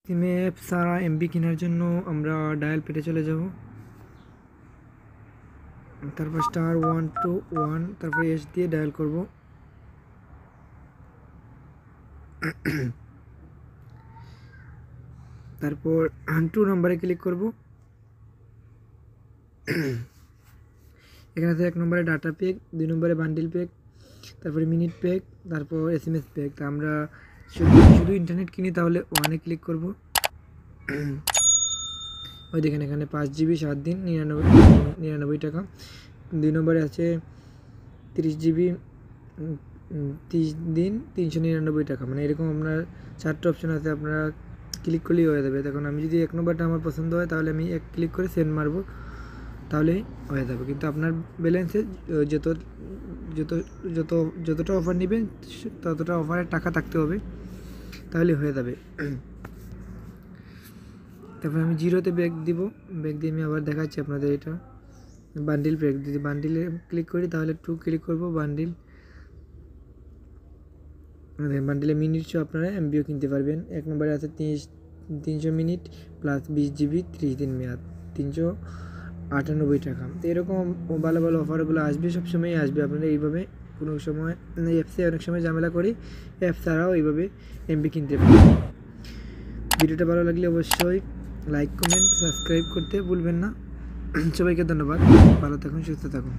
সিমে অ্যাপ সারা এমবি কেনার জন্য আমরা ডায়াল পেটে চলে যাব, তারপর *121 তারপর এস দিয়ে ডায়াল করব। তারপর 2 নম্বরে ক্লিক করব। এখানে 1 নম্বরে ডাটা প্যাক, 2 নম্বরে বান্ডিল প্যাক, তারপরে মিনিট প্যাক, তারপর এসএমএস প্যাক। তা আমরা শুধু ইন্টারনেট কিনি তাহলে 1-এ ক্লিক করব। ওই দেখেন এখানে 5 জিবি 7 দিন 99 টাকা। 2 নম্বরে আছে 30 জিবি 30 দিন 399 টাকা। মানে এরকম আপনার 4টা অপশন আছে, আপনারা ক্লিক করলেই হয়ে যাবে। তখন আমি যদি 1 নম্বরটা আমার পছন্দ হয় তাহলে আমি ক্লিক করে সেন্ড মারবো, তাহলেই হয়ে যাবে। কিন্তু আপনার ব্যালেন্সে যতটা অফার নেবেন ততটা অফারের টাকা থাকতে হবে, তাহলে হয়ে যাবে। তারপর আমি 0-তে ব্যাক দিব। ব্যাক দিয়ে আমি আবার দেখাচ্ছি আপনাদের এটা বান্ডিল ব্যাক। যদি বান্ডিলে ক্লিক করি তাহলে 2 ক্লিক করব। বান্ডিলে মিনিট সহ আপনারা এমবিও কিনতে পারবেন। 1 নম্বরে আছে 300 মিনিট প্লাস 20 জিবি 30 দিন মেয়াদ 398 টাকা। তো এরকম ভালো ভালো অফারগুলো আসবে, সবসময়ই আসবে। আপনারা এইভাবে কোনো সময় অ্যাপসে অনেক সময় ঝামেলা করি, অ্যাপ ছাড়াও এইভাবে এমবি কিনতে পারেন। ভিডিওটা ভালো লাগলে অবশ্যই লাইক, কমেন্ট, সাবস্ক্রাইব করতে ভুলবেন না। সবাইকে ধন্যবাদ। ভালো থাকুন, সুস্থ থাকুন।